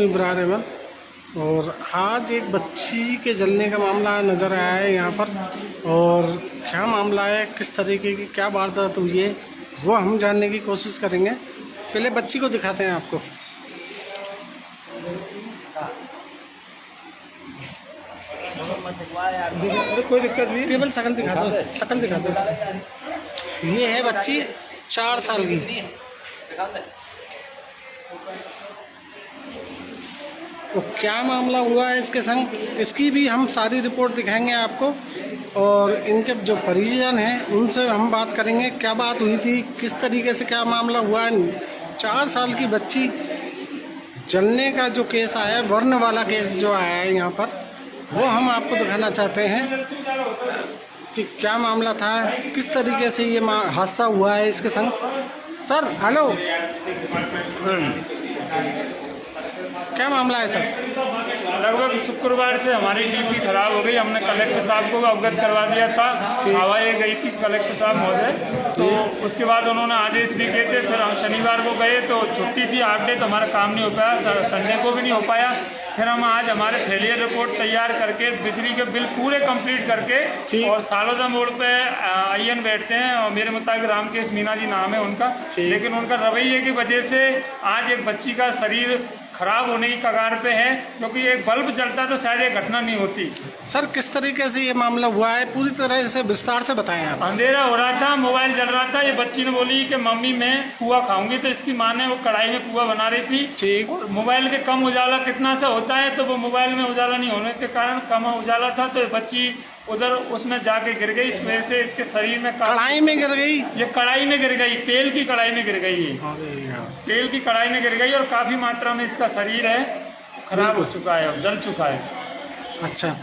इब्राहिम। और आज एक बच्ची के जलने का मामला नज़र आया है यहाँ पर, और क्या मामला है, किस तरीके की क्या वारदात हुई है, वो हम जानने की कोशिश करेंगे। पहले बच्ची को दिखाते हैं आपको। कोई दिक्कत नहीं, केवल शकल दिखा दो, शकल दिखा दो। ये है बच्ची 4 साल की। तो क्या मामला हुआ है इसके संग, इसकी भी हम सारी रिपोर्ट दिखाएंगे आपको, और इनके जो परिजन हैं उनसे हम बात करेंगे, क्या बात हुई थी, किस तरीके से क्या मामला हुआ है। 4 साल की बच्ची जलने का जो केस आया है, वर्ण वाला केस जो आया है यहाँ पर, वो हम आपको दिखाना चाहते हैं कि क्या मामला था, किस तरीके से ये हादसा हुआ है इसके संग। सर हेलो, क्या मामला है सर? लगभग शुक्रवार से हमारी ड्यूटी खराब हो गई। हमने कलेक्टर साहब को अवगत करवा दिया था, हवाई गई थी कलेक्टर साहब महोदय, तो उसके बाद उन्होंने आदेश भी किए थे। फिर हम शनिवार को गए तो छुट्टी थी, हाफ डे, तो हमारा काम नहीं हो पाया, संडे को भी नहीं हो पाया। फिर हम आज हमारे फेलियर रिपोर्ट तैयार करके बिजली के बिल पूरे कंप्लीट करके, और सालोदा मोड़ पे आईएन बैठते हैं, और मेरे मुताबिक रामकेश मीना जी नाम है उनका, लेकिन उनका रवैये की वजह से आज एक बच्ची का शरीर खराब होने की कगार पे है, क्योंकि एक बल्ब जलता तो शायद ये घटना नहीं होती। सर किस तरीके से ये मामला हुआ है, पूरी तरह से विस्तार से बताएं आप। अंधेरा हो रहा था, मोबाइल जल रहा था, ये बच्ची ने बोली कि मम्मी मैं पुआ खाऊंगी, तो इसकी माँ ने वो कढ़ाई में पुआ बना रही थी। ठीक। और मोबाइल के कम उजाला कितना सा होता है, तो वो मोबाइल में उजाला नहीं होने के कारण कम उजाला था, तो ये बच्ची उधर उसमें जाके गिर गई। इस वजह से इसके शरीर में कढ़ाई में गिर गई, ये कढ़ाई में गिर गई, तेल की कढ़ाई में गिर गई, तेल की कढ़ाई में गिर गई, और काफी मात्रा में इसका शरीर है खराब हो चुका है और जल चुका है। अच्छा,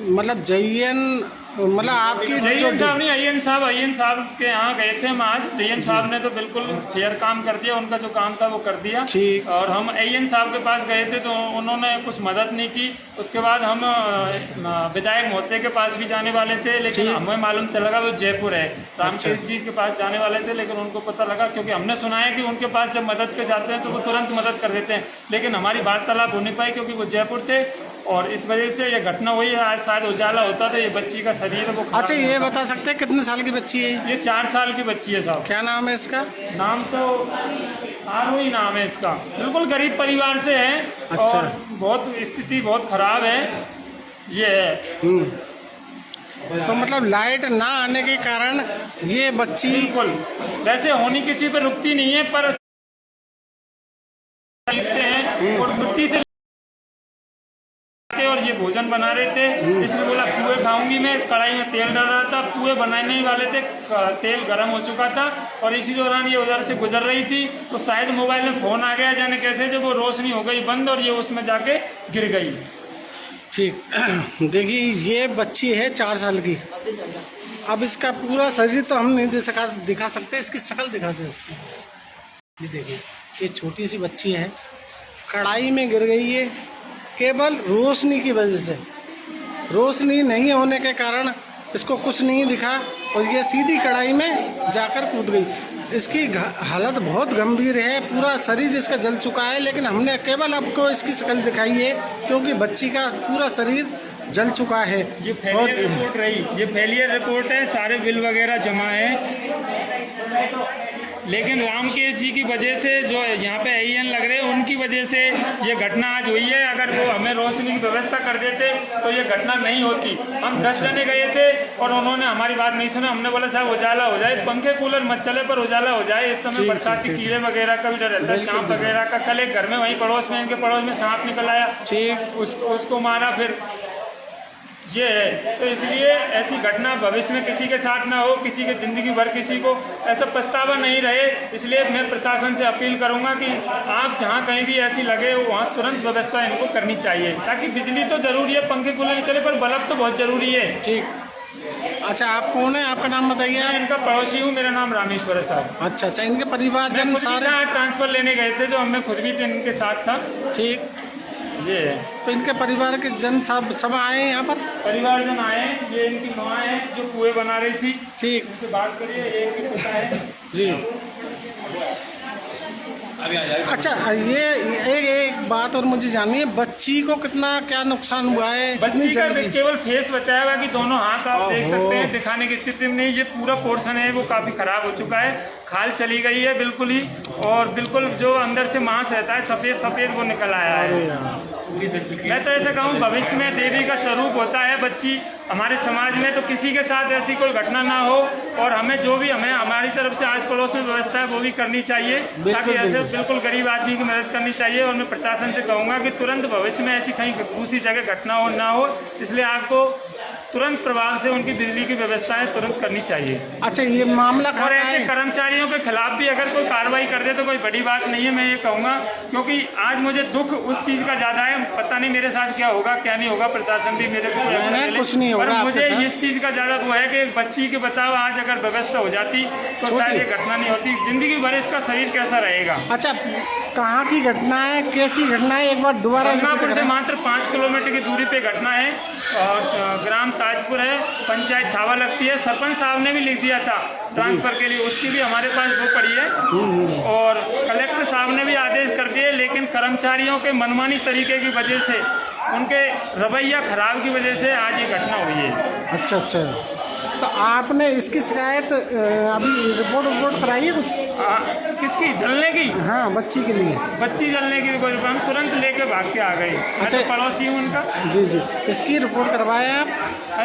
मतलब जयन, मतलब आपकी जयन साहब नहीं, अय्यन साहब के यहाँ गए थे हम आज। जयन साहब ने तो बिल्कुल फेयर काम कर दिया, उनका जो काम था वो कर दिया। ठीक। और हम अय्यन साहब के पास गए थे तो उन्होंने कुछ मदद नहीं की। उसके बाद हम विधायक मोहते के पास भी जाने वाले थे, लेकिन हमें मालूम चला वो जयपुर है। रामकेश जी के पास जाने वाले थे, लेकिन उनको पता लगा, क्योंकि हमने सुना है कि उनके पास जब मदद पे जाते हैं तो वो तुरंत मदद कर देते हैं, लेकिन हमारी वार्तालाप हो नहीं पाई क्योंकि वो जयपुर थे, और इस वजह से ये घटना हुई है। आज शायद उजाला होता तो ये बच्ची का शरीर वो। अच्छा, ये बता सकते हैं कितने साल की बच्ची है? ये 4 साल की बच्ची है साहब। क्या नाम है इसका? नाम तो आरोही नाम है इसका। बिल्कुल गरीब परिवार से है। अच्छा। और बहुत स्थिति बहुत खराब है ये है। तो मतलब लाइट ना आने के कारण ये बच्ची, बिल्कुल वैसे होनी किसी पे रुकती नहीं है, पर और मिट्टी से और ये भोजन बना रहे थे। इसने बोला पुए खाऊंगी मैं, कढ़ाई में तेल डाल रहा था, पुए बनाने ही वाले थे, तेल गर्म हो चुका था, और इसी दौरान ये उधर से गुजर रही थी, तो शायद मोबाइल में फोन आ गया जाने कैसे, जब वो रोशनी हो गई बंद और ये उसमें जाके गिर गई। ठीक। देखिए ये बच्ची है 4 साल की। अब इसका पूरा शरीर तो हम नहीं दिखा सकते, इसकी शक्ल दिखा दें इसकी। ये देखिए, ये छोटी सी बच्ची है, कढ़ाई में गिर गई है केवल रोशनी की वजह से। रोशनी नहीं होने के कारण इसको कुछ नहीं दिखा, और ये सीधी कढ़ाई में जाकर कूद गई। इसकी हालत बहुत गंभीर है, पूरा शरीर इसका जल चुका है, लेकिन हमने केवल आपको इसकी शक्ल दिखाई है क्योंकि बच्ची का पूरा शरीर जल चुका है। ये फेलियर रिपोर्ट रही, ये फेलियर रिपोर्ट है, सारे बिल वगैरह जमा है, लेकिन रामकेश जी की वजह से जो यहाँ पे AN लग रहे हैं उनकी वजह से ये घटना आज हुई है। अगर वो हमें रोशनी की व्यवस्था कर देते तो ये घटना नहीं होती। हम 10 जने गए थे और उन्होंने हमारी बात नहीं सुना। हमने बोला साहब उजाला हो जाए, पंखे कूलर मत चले पर उजाला हो जाए। इस समय बरसात के कीड़े वगैरह का भी डर रहता है, सांप वगैरह का। कल एक घर में वहीं पड़ोस में, इनके पड़ोस में सांप निकल आया, उसको मारा, फिर ये है। तो इसलिए ऐसी घटना भविष्य में किसी के साथ ना हो, किसी के जिंदगी भर किसी को ऐसा पछतावा नहीं रहे। इसलिए मैं प्रशासन से अपील करूंगा कि आप जहां कहीं भी ऐसी लगे वहां तुरंत व्यवस्था इनको करनी चाहिए, ताकि बिजली तो जरूरी है, पंखे कूलर नहीं चले पर बल्ब तो बहुत जरूरी है। ठीक। अच्छा, आप कौन है, आपका नाम बताइए। मैं इनका पड़ोसी हूँ, मेरा नाम रामेश्वर है साहब। अच्छा, इनके परिवारजन सारे ट्रांसफर लेने गए थे, जो हमें खुद भी इनके साथ था। ठीक। ये है। तो इनके परिवार के जन सब आए हैं यहाँ पर? परिवारजन आए, ये इनकी माँ है जो पुए बना रही थी। ठीक। उनसे बात करिए, एक ही पिता है जी। अच्छा, ये एक बात और मुझे जाननी है, बच्ची को कितना क्या नुकसान हुआ है? बच्ची का जल्दी केवल फेस बचा है, बाकी दोनों हाथ आप देख ओहो। सकते हैं, दिखाने की स्थिति में नहीं। ये पूरा पोर्शन है वो काफी खराब हो चुका है, खाल चली गई है बिल्कुल ही, और बिल्कुल जो अंदर से मांस रहता है सफेद सफेद वो निकल आया है। अरे यार, मैं तो ऐसा कहूँ, भविष्य में देवी का स्वरूप होता है बच्ची हमारे समाज में, तो किसी के साथ ऐसी कोई घटना ना हो, और हमें जो भी हमें हमारी तरफ से आस पड़ोस में व्यवस्था है वो भी करनी चाहिए, ताकि ऐसे बिल्कुल गरीब आदमी की मदद करनी चाहिए। और मैं प्रशासन से कहूँगा कि तुरंत भविष्य में ऐसी कहीं दूसरी जगह घटना हो ना हो, इसलिए आपको तुरंत प्रभाव से उनकी बिजली की व्यवस्थाएं तुरंत करनी चाहिए। अच्छा, ये मामला और कहाँ ऐसे है? कर्मचारियों के खिलाफ भी अगर कोई कार्रवाई कर दे तो कोई बड़ी बात नहीं है, मैं ये कहूँगा, क्योंकि आज मुझे दुख उस चीज़ का ज़्यादा है, पता नहीं मेरे साथ क्या होगा क्या नहीं होगा, प्रशासन भी मेरे को कुछ नहीं होगा पर आपके मुझे साथ। इस चीज़ का ज़्यादा वो है कि एक बच्ची के बताओ आज अगर व्यवस्था हो जाती तो शायद ये घटना नहीं होती, जिंदगी भर इसका शरीर कैसा रहेगा। अच्छा, कहाँ की घटना है, कैसी घटना है, एक बार दोबारा गंगापुर से मात्र 5 किलोमीटर की दूरी पे घटना है, और ग्राम ताजपुर है, पंचायत छावा लगती है। सरपंच साहब ने भी लिख दिया था ट्रांसफर के लिए, उसकी भी हमारे पास वो पड़ी है, और कलेक्टर साहब ने भी आदेश कर दिए, लेकिन कर्मचारियों के मनमानी तरीके की वजह से, उनके रवैया खराब की वजह से आज ये घटना हुई है। अच्छा अच्छा, तो आपने इसकी शिकायत अभी रिपोर्ट कराई है कुछ? किसकी? जलने की? हाँ, बच्ची के लिए। बच्ची जलने की कोई, हम तुरंत लेके भाग के आ गए। मैं अच्छा। तो पड़ोसी हूँ उनका। जी जी, इसकी रिपोर्ट करवाएं आप,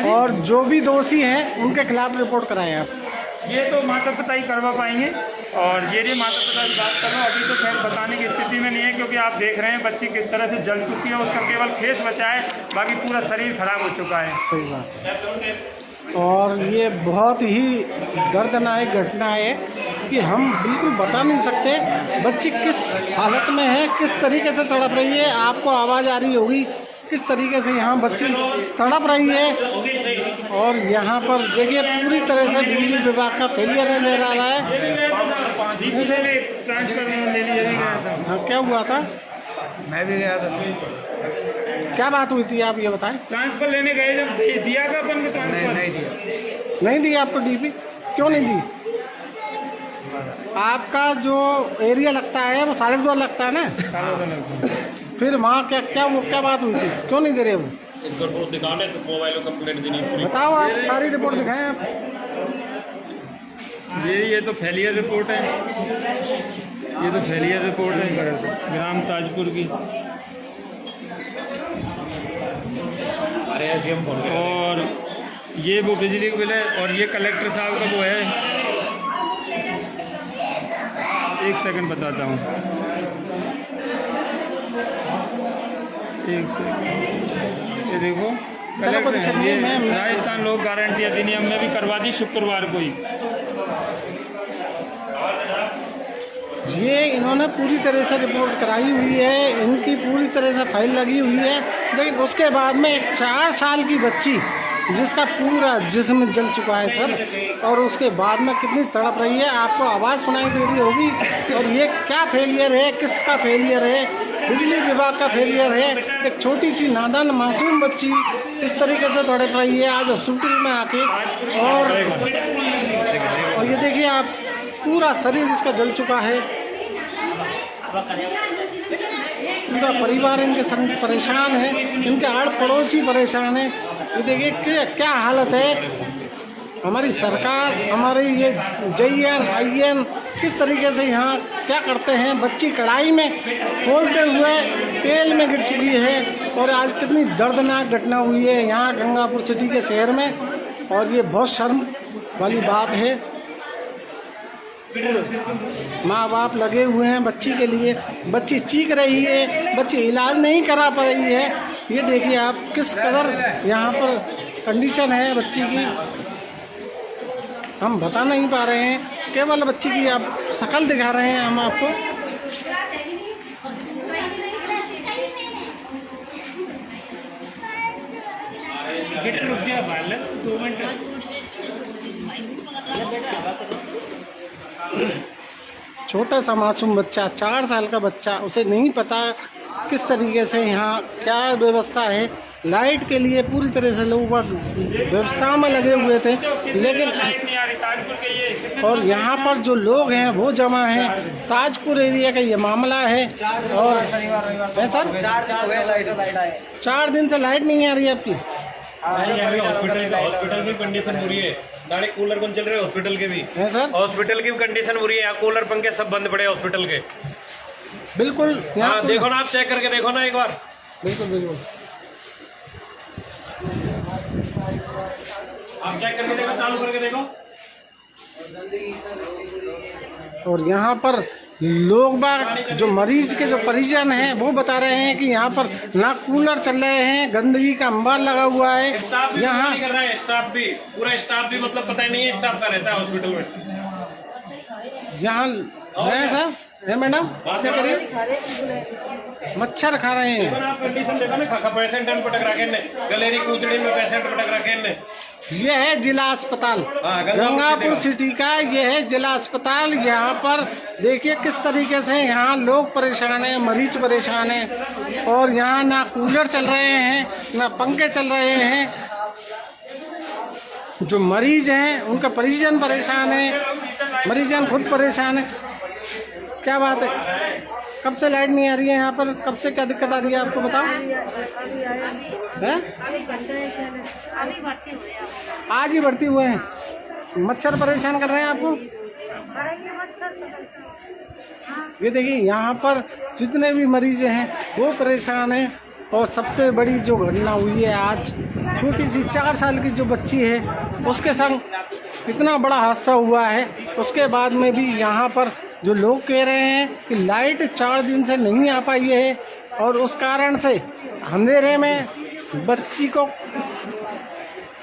और जो भी दोषी हैं उनके खिलाफ रिपोर्ट कराएं आप। ये तो माता पिता ही करवा पाएंगे, और ये माता पिता की बात कर रहा हूँ, अभी तो खैर बताने की स्थिति में नहीं है, क्योंकि आप देख रहे हैं बच्ची किस तरह से जल चुकी है, उसका केवल फेस बचा है, बाकी पूरा शरीर खराब हो चुका है। सही बात है। और ये बहुत ही दर्दनाक घटना है कि हम बिल्कुल बता नहीं सकते बच्ची किस हालत में है, किस तरीके से तड़प रही है। आपको आवाज़ आ रही होगी किस तरीके से यहाँ बच्ची तड़प रही है। और यहाँ पर देखिए पूरी तरह से बिजली विभाग का फेलियर नजर आ रहा है। हाँ, क्या हुआ था? मैं भी गया था। क्या बात हुई थी, आप ये बताएं। ट्रांसफर लेने गए जब दिया था अपन को ट्रांसफर? नहीं दिया। नहीं दी आपको डीपी? क्यों नहीं दी? आपका जो एरिया लगता है वो सालेमपुर लगता है ना, फिर वहाँ क्या बात हुई थी, क्यों नहीं दे रहे वो? रिपोर्ट दिखाने तो मोबाइलों कंप्लेंट देनी पूरी। बताओ, आप सारी रिपोर्ट दिखाएं आप। ये तो फेलियर रिपोर्ट है, ये तो फेलियर रिपोर्ट है ग्राम ताजपुर की। और ये वो बिजली का बिल है, और ये कलेक्टर साहब का वो है। एक सेकंड बताता हूँ, एक सेकंड। ये देखो कलेक्टर है, ये राजस्थान लोक गारंटी अधिनियम में भी करवा दी शुक्रवार को ही। ये इन्होंने पूरी तरह से रिपोर्ट कराई हुई है, इनकी पूरी तरह से फाइल लगी हुई है, लेकिन उसके बाद में एक 4 साल की बच्ची जिसका पूरा जिस्म जल चुका है सर, और उसके बाद में कितनी तड़प रही है, आपको आवाज़ सुनाई दे रही होगी। और ये क्या फेलियर है, किसका फेलियर है? बिजली विभाग का फेलियर है। एक छोटी सी नादान मासूम बच्ची इस तरीके से तड़प रही है आज हॉस्पिटल में आके, और ये देखिए आप, पूरा शरीर इसका जल चुका है, पूरा परिवार इनके संग परेशान है, इनके आड़ पड़ोसी परेशान है। ये देखिए क्या हालत है। हमारी सरकार, हमारी ये JN IN किस तरीके से यहाँ क्या करते हैं। बच्ची कढ़ाई में खोलते हुए तेल में गिर चुकी है, और आज कितनी दर्दनाक घटना हुई है यहाँ गंगापुर सिटी के शहर में, और ये बहुत शर्म वाली बात है। माँ बाप लगे हुए हैं बच्ची के लिए, बच्ची चीख रही है, बच्ची इलाज नहीं करा पा रही है। ये देखिए आप किस कदर यहाँ पर कंडीशन है बच्ची की, हम बता नहीं पा रहे हैं, केवल बच्ची की आप शक्ल दिखा रहे हैं हम आपको। रुक जा बालक, 2 मिनट। छोटा सा मासूम बच्चा, 4 साल का बच्चा, उसे नहीं पता किस तरीके से यहाँ क्या व्यवस्था है। लाइट के लिए पूरी तरह से लोग व्यवस्था में लगे हुए थे, लेकिन लाइट नहीं आ रही। ताजपुर के ये और यहाँ पर जो लोग हैं वो जमा हैं। ताजपुर एरिया का ये मामला है। और है सर 4 दिन से लाइट नहीं आ रही है आपकी। हॉस्पिटल की कंडीशन बुरी है, गाड़ी कूलर कौन चल रहे हैं हॉस्पिटल के भी है सर, हॉस्पिटल की कंडीशन बुरी है, कूलर पंखे सब बंद पड़े हॉस्पिटल के। बिल्कुल यहाँ हाँ देखो ना, आप चेक करके देखो ना एक बार। बिल्कुल बिल्कुल आप चेक करके देखो, चालू करके देखो। और यहाँ पर लोग बाग जो मरीज के जो परिजन हैं वो बता रहे हैं कि यहाँ पर ना कूलर चल रहे हैं, गंदगी का अंबार लगा हुआ है। स्टाफ भी यहाँ नहीं कर रहा है, स्टाफ भी पूरा स्टाफ भी मतलब पता ही नहीं है स्टाफ का रहता है हॉस्पिटल में। यहाँ है सर, है मैडम, क्या करिए, मच्छर खा रहे देखो हैं। ना आप कंडीशन देखो ना, खाका पेशेंट पटक रखे ने, गलेरी कूचड़ी में पेशेंट पटक रखे ने। ये है जिला अस्पताल हाँ, गंगापुर सिटी का, ये है जिला अस्पताल। यहाँ पर देखिए किस तरीके से यहाँ लोग परेशान हैं, मरीज परेशान हैं। और यहाँ ना कूलर चल रहे हैं, ना पंखे चल रहे हैं। जो मरीज हैं उनका परिजन परेशान है, मरीजन खुद परेशान है। क्या बात है, कब से लाइट नहीं आ रही है यहाँ पर, कब से क्या दिक्कत आ रही है आपको बताओ? हैं? आज ही भर्ती हुए हैं, मच्छर परेशान कर रहे हैं आपको। ये देखिए यहाँ पर जितने भी मरीज हैं वो परेशान हैं। और सबसे बड़ी जो घटना हुई है आज, छोटी सी 4 साल की जो बच्ची है उसके संग इतना बड़ा हादसा हुआ है। उसके बाद में भी यहाँ पर जो लोग कह रहे हैं कि लाइट 4 दिन से नहीं आ पाई है और उस कारण से अंधेरे में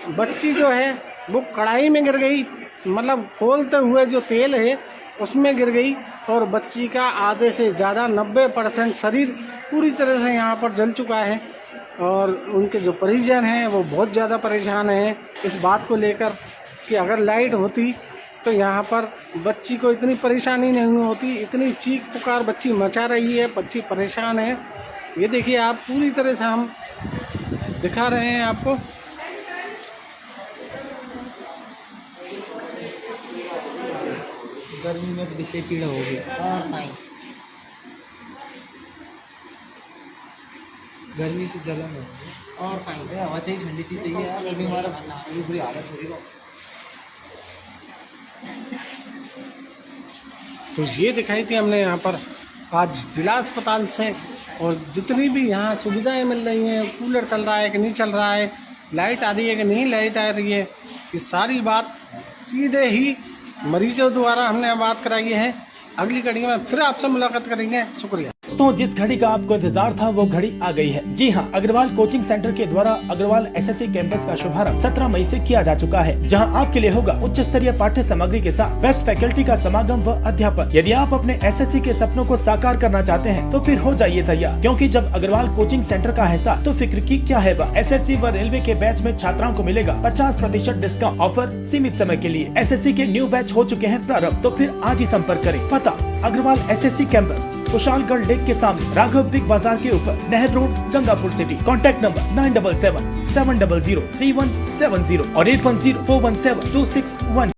बच्ची जो है वो कढ़ाई में गिर गई, मतलब खोलते हुए जो तेल है उसमें गिर गई। और बच्ची का आधे से ज़्यादा 90% शरीर पूरी तरह से यहाँ पर जल चुका है। और उनके जो परिजन हैं वो बहुत ज़्यादा परेशान हैं इस बात को लेकर कि अगर लाइट होती तो यहाँ पर बच्ची को इतनी परेशानी नहीं होती। इतनी चीख पुकार बच्ची मचा रही है, बच्ची परेशान है। ये देखिए आप, पूरी तरह से हम दिखा रहे हैं आपको। गर्मी में तो विषय पीड़ा हो गया। गर्मी से जलन हो गई और हवा चाहिए, ठंडी सी चाहिए यार। गर्मी हमारा बुरी हालत हो रही है। तो ये दिखाई थी हमने यहाँ पर आज जिला अस्पताल से। और जितनी भी यहाँ सुविधाएं मिल रही हैं, कूलर चल रहा है कि नहीं चल रहा है, लाइट आ रही है कि नहीं लाइट आ रही है, ये सारी बात सीधे ही मरीजों द्वारा हमने बात कराई है। अगली कड़ी में फिर आपसे मुलाकात करेंगे। शुक्रिया दोस्तों, जिस घड़ी का आपको इंतजार था वो घड़ी आ गई है। जी हाँ, अग्रवाल कोचिंग सेंटर के द्वारा अग्रवाल एसएससी कैंपस का शुभारंभ 17 मई से किया जा चुका है, जहां आपके लिए होगा उच्च स्तरीय पाठ्य सामग्री के साथ बेस्ट फैकल्टी का समागम व अध्यापन। यदि आप अपने एसएससी के सपनों को साकार करना चाहते हैं तो फिर हो जाइए तैयार, क्योंकि जब अग्रवाल कोचिंग सेंटर का हिस्सा तो फिक्र की क्या है। एसएससी व रेलवे के बैच में छात्राओं को मिलेगा 50% डिस्काउंट। ऑफर सीमित समय के लिए। एसएससी के न्यू बैच हो चुके हैं प्रारंभ, तो फिर आज ही संपर्क करें। पता Agarwal SSC campus, Kushalgarh lake के सामने, राघव बिग बाजार के ऊपर, नहर road, Gangapur city. Contact number 977 700 3170 और 810 417 2619।